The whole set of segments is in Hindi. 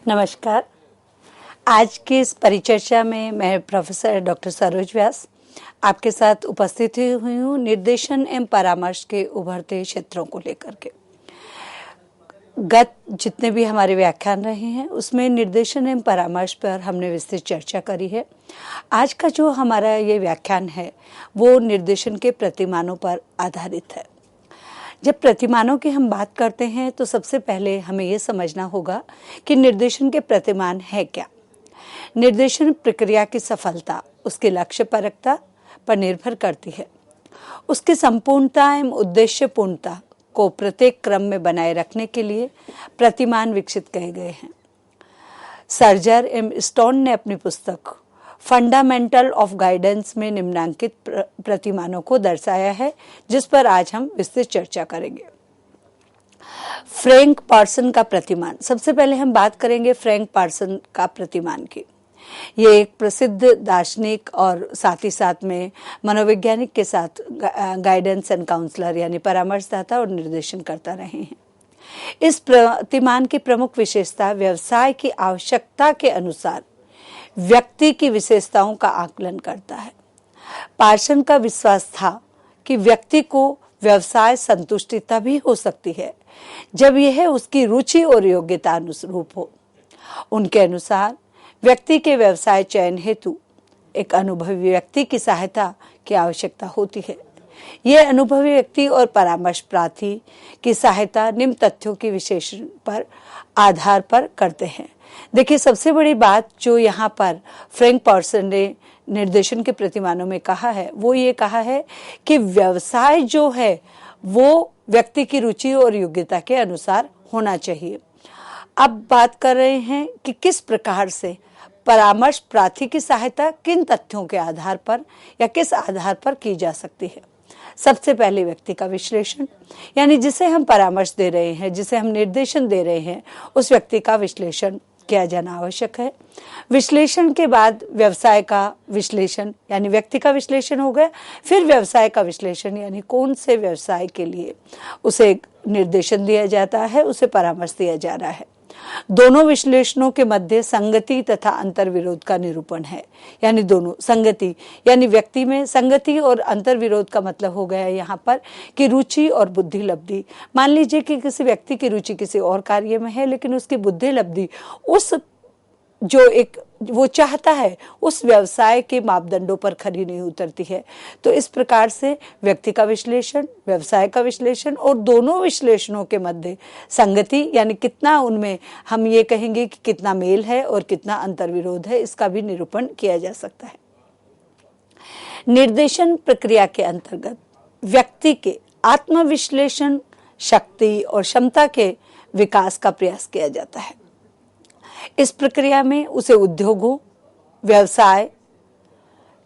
नमस्कार। आज की इस परिचर्चा में मैं प्रोफेसर डॉक्टर सरोज व्यास आपके साथ उपस्थित हुई हूँ निर्देशन एवं परामर्श के उभरते क्षेत्रों को लेकर के। गत जितने भी हमारे व्याख्यान रहे हैं उसमें निर्देशन एवं परामर्श पर हमने विस्तृत चर्चा करी है। आज का जो हमारा ये व्याख्यान है वो निर्देशन के प्रतिमानों पर आधारित है। जब प्रतिमानों की हम बात करते हैं तो सबसे पहले हमें ये समझना होगा कि निर्देशन के प्रतिमान है क्या। निर्देशन प्रक्रिया की सफलता उसके लक्ष्यपरकता पर निर्भर करती है। उसकी संपूर्णता एवं उद्देश्य पूर्णता को प्रत्येक क्रम में बनाए रखने के लिए प्रतिमान विकसित किए गए हैं। सर्जर एवं स्टोन ने अपनी पुस्तक फंडामेंटल ऑफ गाइडेंस में निम्नांकित प्रतिमानों को दर्शाया है, जिस पर आज हम विस्तृत चर्चा करेंगे। फ्रैंक पार्सन का प्रतिमान, सबसे पहले हम बात करेंगे फ्रैंक पार्सन का प्रतिमान की। ये एक प्रसिद्ध दार्शनिक और साथ ही साथ में मनोवैज्ञानिक के साथ गाइडेंस एंड काउंसलर यानी परामर्शदाता और निर्देशन करता रहे हैं। इस प्रतिमान की प्रमुख विशेषता व्यवसाय की आवश्यकता के अनुसार व्यक्ति की विशेषताओं का आकलन करता है। पार्सन का विश्वास था कि व्यक्ति को व्यवसाय संतुष्टि तभी हो सकती है जब यह उसकी रुचि और योग्यता अनुरूप हो। उनके अनुसार व्यक्ति के व्यवसाय चयन हेतु एक अनुभवी व्यक्ति की सहायता की आवश्यकता होती है। यह अनुभवी व्यक्ति और परामर्श प्रार्थी की सहायता निम्न तथ्यों की विश्लेषण पर आधार पर करते हैं। देखिए, सबसे बड़ी बात जो यहाँ पर फ्रैंक पार्सन ने निर्देशन के प्रतिमानों में कहा है वो ये कहा है कि व्यवसाय जो है वो व्यक्ति की रुचि और योग्यता के अनुसार होना चाहिए। अब बात कर रहे हैं कि किस प्रकार से परामर्श प्रार्थी की सहायता किन तथ्यों के आधार पर या किस आधार पर की जा सकती है। सबसे पहले व्यक्ति का विश्लेषण, यानी जिसे हम परामर्श दे रहे हैं, जिसे हम निर्देशन दे रहे हैं, उस व्यक्ति का विश्लेषण किया जाना आवश्यक है। विश्लेषण के बाद व्यवसाय का विश्लेषण यानी व्यक्ति का विश्लेषण हो गया। फिर व्यवसाय का विश्लेषण यानी कौन से व्यवसाय के लिए उसे निर्देशन दिया जाता है, उसे परामर्श दिया जा रहा है। दोनों विश्लेषणों के मध्य संगति तथा अंतर्विरोध का निरूपण है। यानी दोनों संगति यानी व्यक्ति में संगति और अंतर्विरोध का मतलब हो गया यहाँ पर कि रुचि और बुद्धि लब्धि। मान लीजिए कि किसी व्यक्ति की रुचि किसी और कार्य में है लेकिन उसकी बुद्धि लब्धि उस जो एक वो चाहता है उस व्यवसाय के मापदंडों पर खरी नहीं उतरती है। तो इस प्रकार से व्यक्ति का विश्लेषण, व्यवसाय का विश्लेषण और दोनों विश्लेषणों के मध्य संगति यानी कितना उनमें हम ये कहेंगे कि कितना मेल है और कितना अंतर्विरोध है, इसका भी निरूपण किया जा सकता है। निर्देशन प्रक्रिया के अंतर्गत व्यक्ति के आत्मविश्लेषण शक्ति और क्षमता के विकास का प्रयास किया जाता है। इस प्रक्रिया में उसे उद्योगों व्यवसाय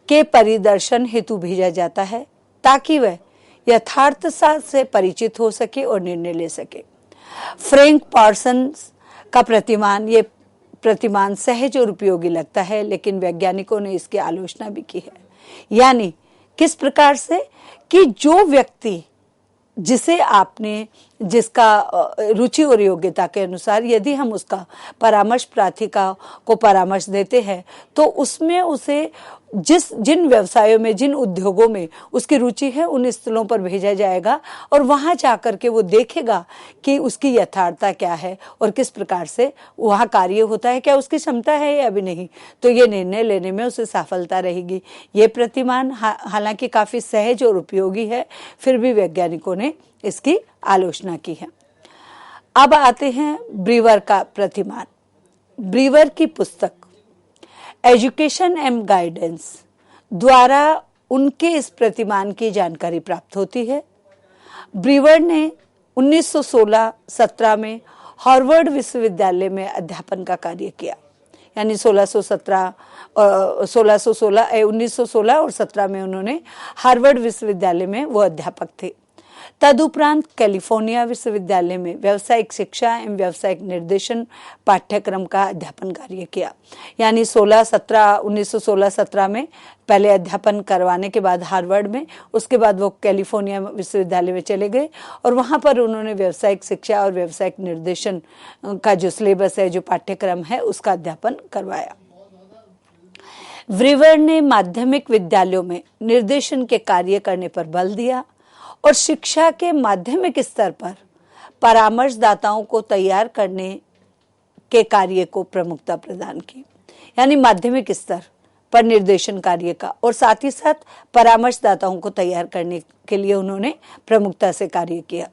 के परिदर्शन हेतु भेजा जाता है ताकि वह यथार्थ से परिचित हो सके और निर्णय ले सके। फ्रैंक पार्सन का ये प्रतिमान सहज और उपयोगी लगता है, लेकिन वैज्ञानिकों ने इसकी आलोचना भी की है। यानी किस प्रकार से कि जो व्यक्ति जिसे आपने जिसका रुचि और योग्यता के अनुसार यदि हम उसका परामर्श प्रार्थी को परामर्श देते हैं तो उसमें उसे जिन व्यवसायों में जिन उद्योगों में उसकी रुचि है उन स्थलों पर भेजा जाएगा और वहां जाकर के वो देखेगा कि उसकी यथार्थता क्या है और किस प्रकार से वहां कार्य होता है, क्या उसकी क्षमता है या अभी नहीं। तो ये निर्णय लेने में उसे सफलता रहेगी। ये प्रतिमान हालांकि काफी सहज और उपयोगी है, फिर भी वैज्ञानिकों ने इसकी आलोचना की है। अब आते हैं ब्रीवर का प्रतिमान। ब्रीवर की पुस्तक एजुकेशन एंड गाइडेंस द्वारा उनके इस प्रतिमान की जानकारी प्राप्त होती है। ब्रीवर ने 1916-17 में हार्वर्ड विश्वविद्यालय में अध्यापन का कार्य किया। यानी 1916 और 17 में उन्होंने हार्वर्ड विश्वविद्यालय में वो अध्यापक थे। तदुपरांत कैलिफोर्निया विश्वविद्यालय में व्यावसायिक शिक्षा एवं व्यावसायिक निर्देशन पाठ्यक्रम का अध्यापन कार्य किया। यानी 1916-17 में पहले अध्यापन करवाने के बाद हार्वर्ड में, उसके बाद वो कैलिफोर्निया विश्वविद्यालय में चले गए और वहाँ पर उन्होंने व्यावसायिक शिक्षा और व्यावसायिक निर्देशन का जो सिलेबस है, जो पाठ्यक्रम है, उसका अध्यापन करवाया। ब्रीवर ने माध्यमिक विद्यालयों में निर्देशन के कार्य करने पर बल दिया और शिक्षा के माध्यमिक स्तर पर परामर्शदाताओं को तैयार करने के कार्य को प्रमुखता प्रदान की। यानी माध्यमिक स्तर पर निर्देशन कार्य का और साथ ही साथ परामर्शदाताओं को तैयार करने के लिए उन्होंने प्रमुखता से कार्य किया।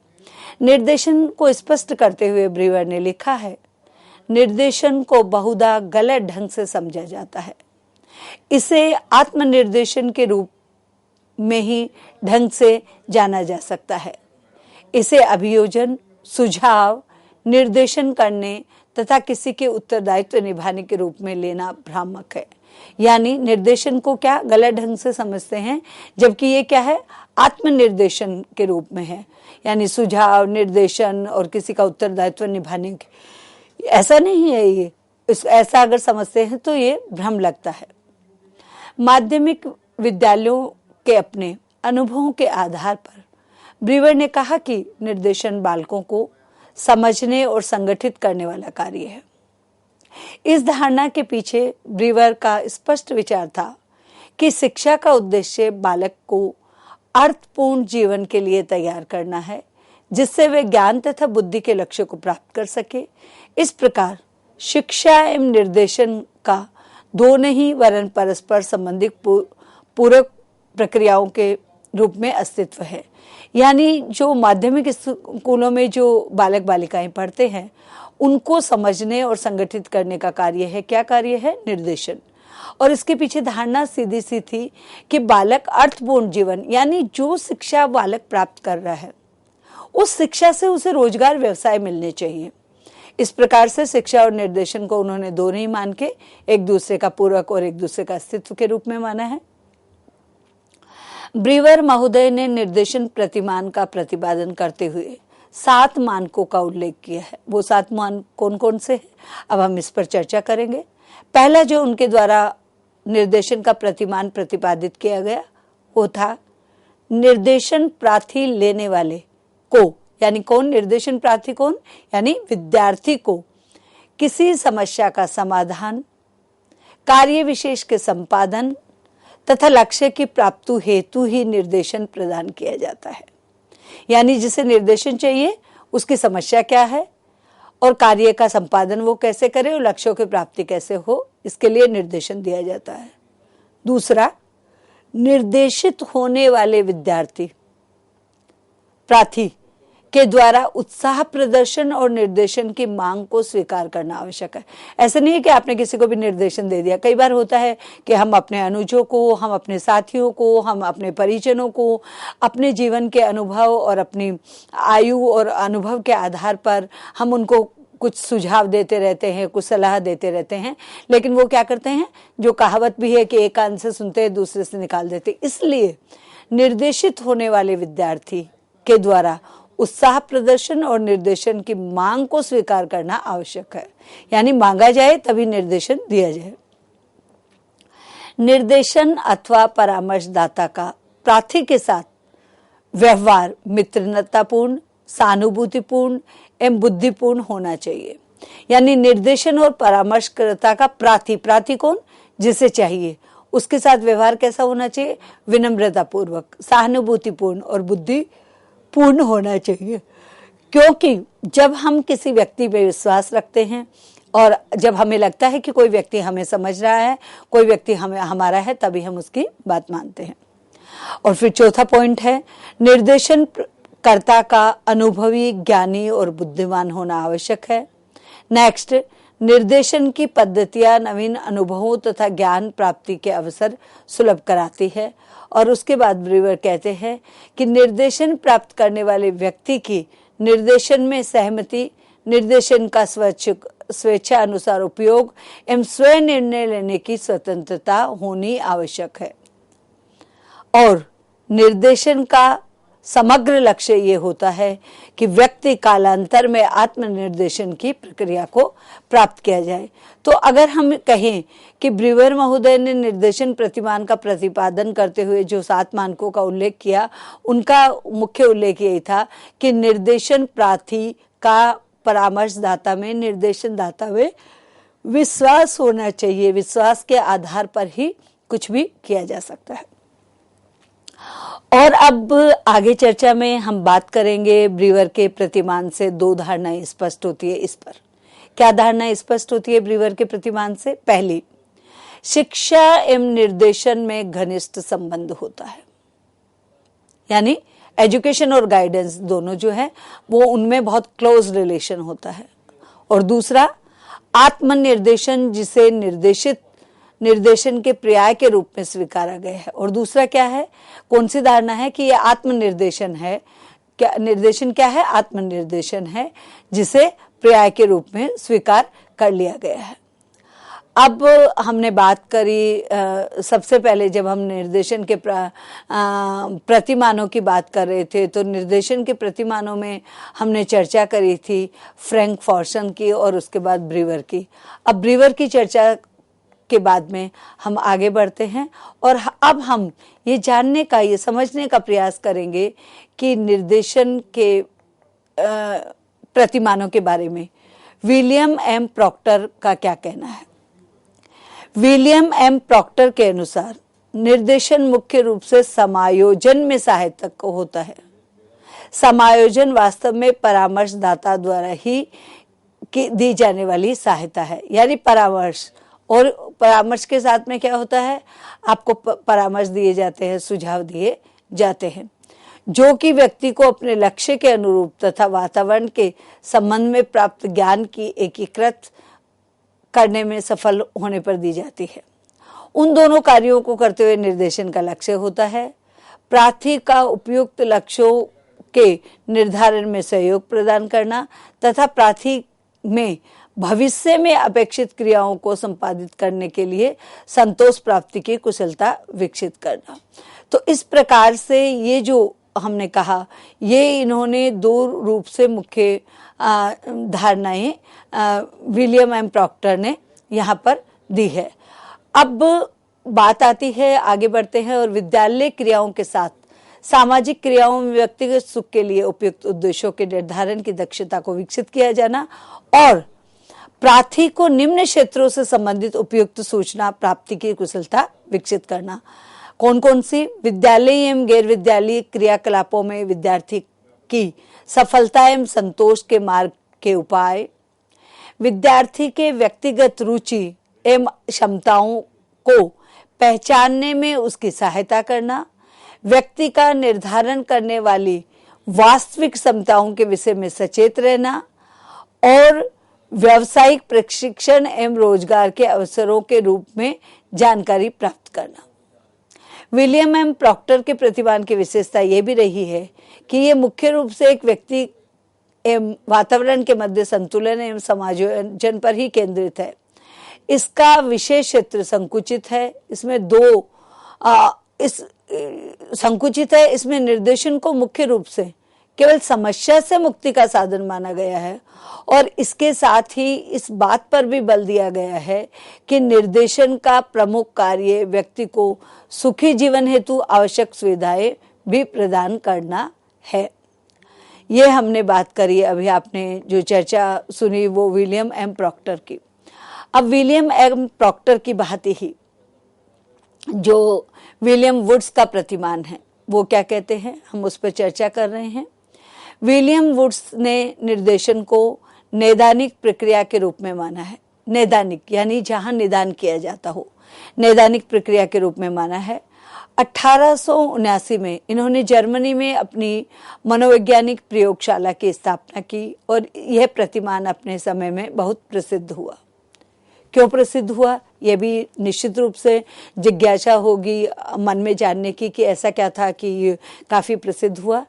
निर्देशन को स्पष्ट करते हुए ब्रीवर ने लिखा है, निर्देशन को बहुधा गलत ढंग से समझा जाता है। इसे आत्मनिर्देशन के रूप में ही ढंग से जाना जा सकता है। इसे अभियोजन, सुझाव, निर्देशन करने तथा किसी के उत्तरदायित्व निभाने के रूप में लेना भ्रामक है। यानी निर्देशन को क्या गलत ढंग से समझते हैं, जबकि ये क्या है, आत्मनिर्देशन के रूप में है। यानी सुझाव, निर्देशन और किसी का उत्तरदायित्व निभाने के, ऐसा नहीं है। ये ऐसा अगर समझते हैं तो ये भ्रम लगता है। माध्यमिक विद्यालयों के अपने अनुभवों के आधार पर ब्रीवर ने कहा कि निर्देशन बालकों को समझने और संगठित करने वाला कार्य है। इस धारणा के पीछे ब्रीवर का स्पष्ट विचार था कि शिक्षा का उद्देश्य बालक को अर्थपूर्ण जीवन के लिए तैयार करना है, जिससे वे ज्ञान तथा बुद्धि के लक्ष्य को प्राप्त कर सके। इस प्रकार शिक्षा एवं निर्देशन का दोनों ही वरन परस्पर संबंधित पूरक प्रक्रियाओं के रूप में अस्तित्व है। यानी जो माध्यमिक स्कूलों में जो बालक बालिकाएं पढ़ते हैं, उनको समझने और संगठित करने का कार्य है। क्या कार्य है? निर्देशन। और इसके पीछे धारणा सीधी सी थी कि बालक अर्थपूर्ण जीवन, यानी जो शिक्षा बालक प्राप्त कर रहा है, उस शिक्षा से उसे रोजगार, व्यवसाय मिलने चाहिए। इस प्रकार से शिक्षा और निर्देशन को उन्होंने दोनों ही मान के एक दूसरे का पूरक और एक दूसरे का अस्तित्व के रूप में माना है। ब्रीवर महोदय ने निर्देशन प्रतिमान का प्रतिपादन करते हुए 7 मानकों का उल्लेख किया है। वो 7 मानक कौन कौन से हैं, अब हम इस पर चर्चा करेंगे। पहला जो उनके द्वारा निर्देशन का प्रतिमान प्रतिपादित किया गया, वो था निर्देशन प्रार्थी लेने वाले को, यानी कौन निर्देशन प्रार्थी कौन, यानी विद्यार्थी को किसी समस्या का समाधान, कार्य विशेष के संपादन तथा लक्ष्य की प्राप्ति हेतु ही निर्देशन प्रदान किया जाता है। यानी जिसे निर्देशन चाहिए उसकी समस्या क्या है और कार्य का संपादन वो कैसे करे और लक्ष्यों की प्राप्ति कैसे हो, इसके लिए निर्देशन दिया जाता है। दूसरा, निर्देशित होने वाले विद्यार्थी प्रार्थी के द्वारा उत्साह प्रदर्शन और निर्देशन की मांग को स्वीकार करना आवश्यक है। ऐसा नहीं है कि आपने किसी को भी निर्देशन दे दिया। कई बार होता है कि हम अपने अनुजों को, हम अपने साथियों को, हम अपने परिजनों को अपने जीवन के अनुभव और अपनी आयु और अनुभव के आधार पर हम उनको कुछ सुझाव देते रहते हैं, कुछ सलाह देते रहते हैं, लेकिन वो क्या करते हैं, जो कहावत भी है कि एक कान से सुनते हैं दूसरे से निकाल देते। इसलिए निर्देशित होने वाले विद्यार्थी के द्वारा उत्साह प्रदर्शन और निर्देशन की मांग को स्वीकार करना आवश्यक है। यानी मांगा जाए तभी निर्देशन दिया जाए। निर्देशन अथवा परामर्शदाता का प्रार्थी के साथ व्यवहार मित्रतापूर्ण, सहानुभूतिपूर्ण एवं बुद्धिपूर्ण होना चाहिए। यानी निर्देशन और परामर्शकर्ता का प्रार्थी कौन, जिसे चाहिए, उसके साथ व्यवहार कैसा होना चाहिए? विनम्रतापूर्वक, सहानुभूतिपूर्ण और बुद्धिपूर्ण होना चाहिए। क्योंकि जब हम किसी व्यक्ति पे विश्वास रखते हैं और जब हमें लगता है कि कोई व्यक्ति हमें समझ रहा है, कोई व्यक्ति हमें हमारा है, तभी हम उसकी बात मानते हैं। और फिर चौथा पॉइंट है, निर्देशन कर्ता का अनुभवी, ज्ञानी और बुद्धिमान होना आवश्यक है। नेक्स्ट, निर्देशन की पद्धतियां नवीन अनुभवों तथा ज्ञान प्राप्ति के अवसर सुलभ कराती है। और उसके बाद ब्रीवर कहते हैं कि निर्देशन प्राप्त करने वाले व्यक्ति की निर्देशन में सहमति, निर्देशन का स्वेच्छा अनुसार उपयोग एवं स्वयं निर्णय लेने की स्वतंत्रता होनी आवश्यक है। और निर्देशन का समग्र लक्ष्य ये होता है कि व्यक्ति कालांतर में आत्मनिर्देशन की प्रक्रिया को प्राप्त किया जाए। तो अगर हम कहें कि ब्रीवर महोदय ने निर्देशन प्रतिमान का प्रतिपादन करते हुए जो 7 मानकों का उल्लेख किया, उनका मुख्य उल्लेख यही था कि निर्देशन प्रार्थी का परामर्शदाता में, निर्देशन दाता में विश्वास होना चाहिए। विश्वास के आधार पर ही कुछ भी किया जा सकता है। और अब आगे चर्चा में हम बात करेंगे ब्रीवर के प्रतिमान से 2 धारणाएं स्पष्ट होती है इस पर। क्या धारणा स्पष्ट होती है ब्रीवर के प्रतिमान से? पहली, शिक्षा एवं निर्देशन में घनिष्ठ संबंध होता है, यानी एजुकेशन और गाइडेंस दोनों जो है वो उनमें बहुत क्लोज रिलेशन होता है। और दूसरा, आत्मनिर्देशन जिसे निर्देशन के पर्याय के रूप में स्वीकारा गया है। और दूसरा क्या है, कौन सी धारणा है कि यह आत्मनिर्देशन है। क्या निर्देशन क्या है? आत्मनिर्देशन है जिसे पर्याय के रूप में स्वीकार कर लिया गया है। अब हमने बात करी सबसे पहले जब हम निर्देशन के प्रतिमानों की बात कर रहे थे, तो निर्देशन के प्रतिमानों में हमने चर्चा करी थी फ्रैंक पार्सन की और उसके बाद ब्रीवर की। अब ब्रीवर की चर्चा के बाद में हम आगे बढ़ते हैं और अब हम ये जानने का, ये समझने का प्रयास करेंगे कि निर्देशन के प्रतिमानों के बारे में विलियम एम प्रॉक्टर का क्या कहना है। विलियम एम प्रॉक्टर के अनुसार निर्देशन मुख्य रूप से समायोजन में सहायक होता है। समायोजन वास्तव में परामर्शदाता द्वारा ही दी जाने वाली सहायता है, यानी परामर्श। और परामर्श के साथ में क्या होता है, आपको परामर्श दिए जाते हैं, सुझाव दिए जाते हैं, जो कि व्यक्ति को अपने लक्ष्य के अनुरूप तथा वातावरण के संबंध में प्राप्त ज्ञान की एकीकृत करने में सफल होने पर दी जाती है। उन दोनों कार्यों को करते हुए निर्देशन का लक्ष्य होता है। प्रार्थी का उपयुक्त लक्ष्यों के निर्धारण में सहयोग प्रदान करना तथा प्रार्थी में भविष्य में अपेक्षित क्रियाओं को संपादित करने के लिए संतोष प्राप्ति की कुशलता विकसित करना। तो इस प्रकार से ये जो हमने कहा, ये इन्होंने 2 रूप से मुख्य धारणाएं विलियम एम प्रॉक्टर ने यहाँ पर दी है। अब बात आती है, आगे बढ़ते हैं, और विद्यालय क्रियाओं के साथ सामाजिक क्रियाओं में व्यक्तिगत सुख के लिए उपयुक्त उद्देश्यों के निर्धारण की दक्षता को विकसित किया जाना और प्रार्थी को निम्न क्षेत्रों से संबंधित उपयुक्त सूचना प्राप्ति की कुशलता विकसित करना। कौन कौन सी? विद्यालय एवं गैर विद्यालयी क्रियाकलापों में विद्यार्थी की सफलता एवं संतोष के मार्ग के उपाय, विद्यार्थी के व्यक्तिगत रुचि एवं क्षमताओं को पहचानने में उसकी सहायता करना, व्यक्ति का निर्धारण करने वाली वास्तविक क्षमताओं के विषय में सचेत रहना और व्यावसायिक प्रशिक्षण एवं रोजगार के अवसरों के रूप में जानकारी प्राप्त करना। विलियम एम प्रॉक्टर के प्रतिमान की विशेषता यह भी रही है कि ये मुख्य रूप से एक व्यक्ति एवं वातावरण के मध्य संतुलन एवं समायोजन पर ही केंद्रित है। इसका विशेष क्षेत्र संकुचित है। इसमें संकुचित है। इसमें निर्देशन को मुख्य रूप से केवल समस्या से मुक्ति का साधन माना गया है और इसके साथ ही इस बात पर भी बल दिया गया है कि निर्देशन का प्रमुख कार्य व्यक्ति को सुखी जीवन हेतु आवश्यक सुविधाएं भी प्रदान करना है। ये हमने बात करी, अभी आपने जो चर्चा सुनी वो विलियम एम प्रॉक्टर की। अब विलियम एम प्रॉक्टर की भांति ही जो विलियम वुड्स का प्रतिमान है वो क्या कहते हैं, हम उस पर चर्चा कर रहे हैं। विलियम वुड्स ने निर्देशन को नैदानिक प्रक्रिया के रूप में माना है। नैदानिक यानी जहां निदान किया जाता हो, नैदानिक प्रक्रिया के रूप में माना है। 1879 में इन्होंने जर्मनी में अपनी मनोवैज्ञानिक प्रयोगशाला की स्थापना की और यह प्रतिमान अपने समय में बहुत प्रसिद्ध हुआ। क्यों प्रसिद्ध हुआ, यह भी निश्चित रूप से जिज्ञासा होगी मन में जानने की कि ऐसा क्या था कि ये काफी प्रसिद्ध हुआ।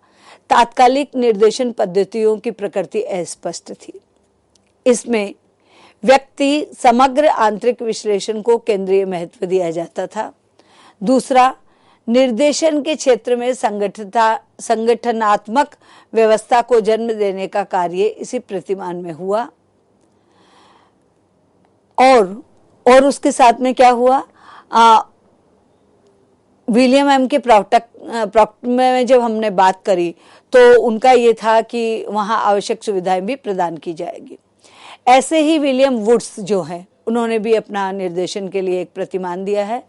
तात्कालिक निर्देशन पद्धतियों की प्रकृति अस्पष्ट थी। इसमें व्यक्ति समग्र आंतरिक विश्लेषण को केंद्रीय महत्व दिया जाता था। दूसरा, निर्देशन के क्षेत्र में संगठनात्मक व्यवस्था को जन्म देने का कार्य इसी प्रतिमान में हुआ। और उसके साथ में क्या हुआ, विलियम एम के प्रॉक्टर में जब हमने बात करी तो उनका ये था कि वहाँ आवश्यक सुविधाएं भी प्रदान की जाएगी। ऐसे ही विलियम वुड्स जो है उन्होंने भी अपना निर्देशन के लिए एक प्रतिमान दिया है,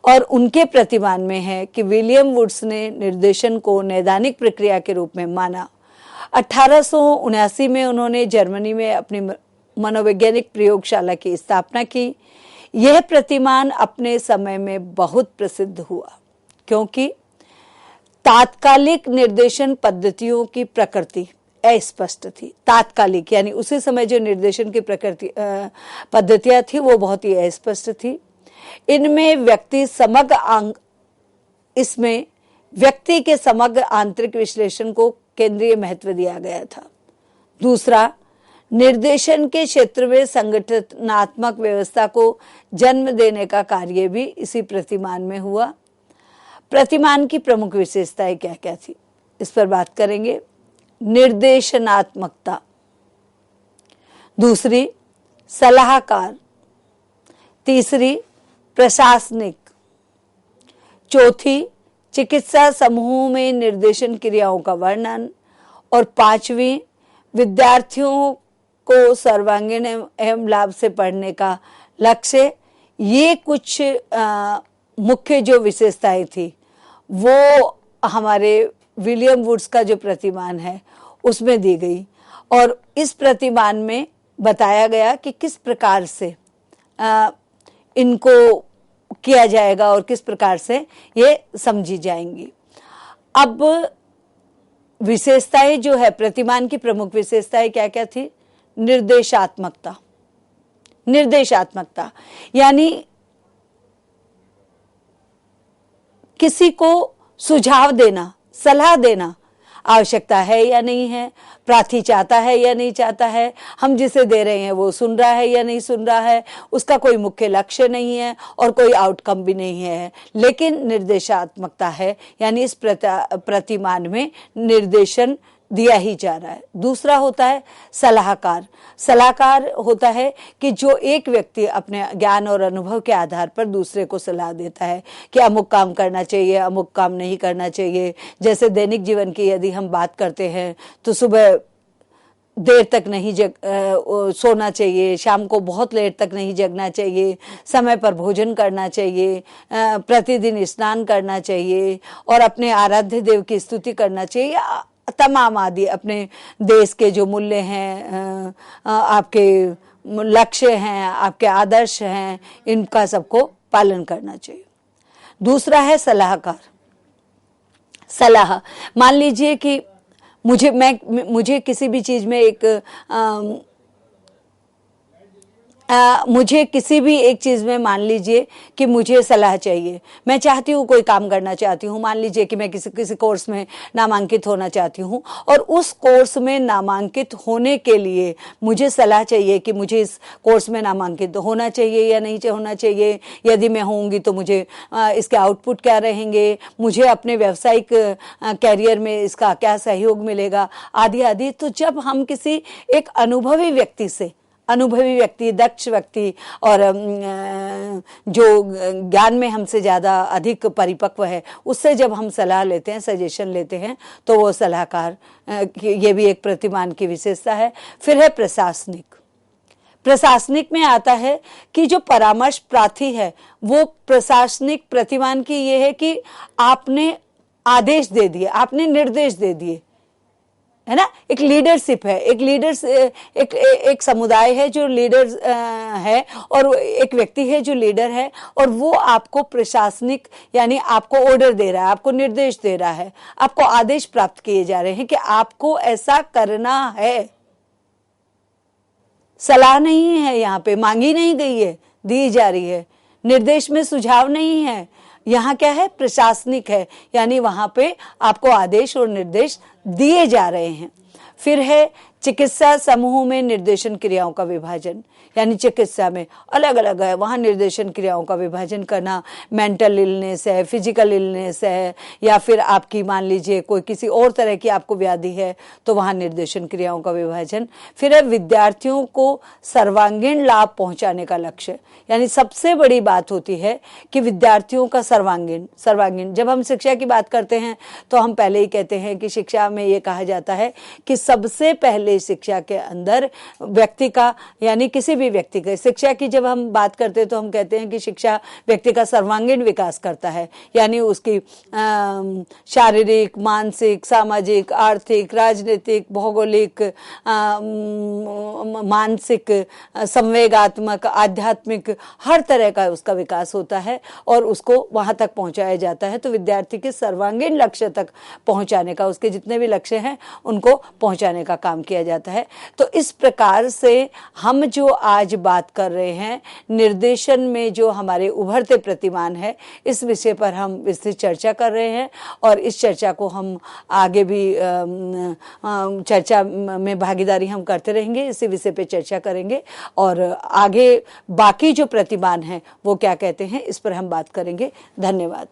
और उनके प्रतिमान में है कि विलियम वुड्स ने निर्देशन को नैदानिक प्रक्रिया के रूप में माना। 1879 में उन्होंने जर्मनी में अपनी मनोवैज्ञानिक प्रयोगशाला की स्थापना की। यह प्रतिमान अपने समय में बहुत प्रसिद्ध हुआ क्योंकि तात्कालिक निर्देशन पद्धतियों की प्रकृति अस्पष्ट थी। तात्कालिक यानी उसी समय जो निर्देशन की प्रकृति पद्धतियां थी वो बहुत ही अस्पष्ट थी। इसमें व्यक्ति के समग्र आंतरिक विश्लेषण को केंद्रीय महत्व दिया गया था। दूसरा, निर्देशन के क्षेत्र में संगठनात्मक व्यवस्था को जन्म देने का कार्य भी इसी प्रतिमान में हुआ। प्रतिमान की प्रमुख विशेषताएं क्या क्या थी, इस पर बात करेंगे। निर्देशनात्मकता, दूसरी सलाहकार, तीसरी प्रशासनिक, चौथी चिकित्सा समूह में निर्देशन क्रियाओं का वर्णन, और पांचवी विद्यार्थियों को सर्वांगीण एवं लाभ से पढ़ने का लक्ष्य। ये कुछ मुख्य जो विशेषताएं थी वो हमारे विलियम वुड्स का जो प्रतिमान है उसमें दी गई, और इस प्रतिमान में बताया गया कि किस प्रकार से इनको किया जाएगा और किस प्रकार से ये समझी जाएंगी। अब विशेषताएं जो है, प्रतिमान की प्रमुख विशेषताएं क्या क्या थी। निर्देशात्मकता यानी किसी को सुझाव देना, सलाह देना, आवश्यकता है या नहीं है, प्रार्थी चाहता है या नहीं चाहता है, हम जिसे दे रहे हैं वो सुन रहा है या नहीं सुन रहा है, उसका कोई मुख्य लक्ष्य नहीं है और कोई आउटकम भी नहीं है, लेकिन निर्देशात्मकता है, यानी इस प्रतिमान में निर्देशन दिया ही जा रहा है। दूसरा होता है सलाहकार होता है कि जो एक व्यक्ति अपने ज्ञान और अनुभव के आधार पर दूसरे को सलाह देता है कि अमुक काम करना चाहिए, अमुक काम नहीं करना चाहिए। जैसे दैनिक जीवन की यदि हम बात करते हैं तो सुबह देर तक नहीं सोना चाहिए, शाम को बहुत लेट तक नहीं जगना चाहिए, समय पर भोजन करना चाहिए, प्रतिदिन स्नान करना चाहिए और अपने आराध्य देव की स्तुति करना चाहिए। तमाम आदि अपने देश के जो मूल्य हैं, आपके लक्ष्य हैं, आपके आदर्श हैं, इनका सबको पालन करना चाहिए। दूसरा है सलाहकार। सलाह, मान लीजिए कि मुझे किसी भी चीज में मुझे किसी भी एक चीज में मान लीजिए कि मुझे सलाह चाहिए, मैं चाहती हूँ कोई काम करना चाहती हूँ, मान लीजिए कि मैं किसी कोर्स में नामांकित होना चाहती हूँ और उस कोर्स में नामांकित होने के लिए मुझे सलाह चाहिए कि मुझे इस कोर्स में नामांकित होना चाहिए या नहीं होना चाहिए, यदि मैं होंगी तो मुझे इसके आउटपुट क्या रहेंगे, मुझे अपने व्यावसायिक कैरियर में इसका क्या सहयोग मिलेगा, आदि आदि। तो जब हम किसी एक अनुभवी व्यक्ति, दक्ष व्यक्ति और जो ज्ञान में हमसे ज़्यादा अधिक परिपक्व है, उससे जब हम सलाह लेते हैं, सजेशन लेते हैं, तो वो सलाहकार, ये भी एक प्रतिमान की विशेषता है। फिर है प्रशासनिक में आता है कि जो परामर्श प्रार्थी है वो प्रशासनिक प्रतिमान की ये है कि आपने आदेश दे दिए, आपने निर्देश दे दिए, है ना। एक लीडरशिप है, एक समुदाय है जो लीडर है और एक व्यक्ति है जो लीडर है, और वो आपको प्रशासनिक यानी आपको ऑर्डर दे रहा है, आपको निर्देश दे रहा है, आपको आदेश प्राप्त किए जा रहे हैं कि आपको ऐसा करना है। सलाह नहीं है, यहाँ पे मांगी नहीं गई है, दी जा रही है। निर्देश में सुझाव नहीं है, यहाँ क्या है, प्रशासनिक है, यानी वहां पे आपको आदेश और निर्देश दिए जा रहे हैं। फिर है चिकित्सा समूह में निर्देशन क्रियाओं का विभाजन, यानी चिकित्सा में अलग अलग है, वहाँ निर्देशन क्रियाओं का विभाजन करना। मेंटल इलनेस है, फिजिकल इलनेस है, या फिर आपकी मान लीजिए कोई किसी और तरह की आपको व्याधि है तो वहाँ निर्देशन क्रियाओं का विभाजन। फिर है विद्यार्थियों को सर्वांगीण लाभ पहुंचाने का लक्ष्य, यानी सबसे बड़ी बात होती है कि विद्यार्थियों का सर्वांगीण जब हम शिक्षा की बात करते हैं तो हम पहले ही कहते हैं कि शिक्षा में ये कहा जाता है कि सबसे पहले शिक्षा के अंदर व्यक्ति का, यानी किसी भी व्यक्ति के, शिक्षा की जब हम बात करते हैं तो हम कहते हैं कि शिक्षा व्यक्ति का सर्वांगीण विकास करता है, यानी उसकी शारीरिक, मानसिक, सामाजिक, आर्थिक, राजनीतिक, भौगोलिक, मानसिक, संवेगात्मक, आध्यात्मिक, हर तरह का उसका विकास होता है और उसको वहां तक पहुंचाया जाता है। तो विद्यार्थी के सर्वांगीण लक्ष्य तक पहुंचाने का, उसके जितने भी लक्ष्य हैं उनको पहुंचाने का काम किया जाता है। तो इस प्रकार से हम जो आज बात कर रहे हैं निर्देशन में जो हमारे उभरते प्रतिमान है, इस विषय पर हम विस्तृत चर्चा कर रहे हैं और इस चर्चा को हम आगे भी चर्चा में भागीदारी हम करते रहेंगे, इसी विषय पे चर्चा करेंगे और आगे बाकी जो प्रतिमान है वो क्या कहते हैं इस पर हम बात करेंगे। धन्यवाद।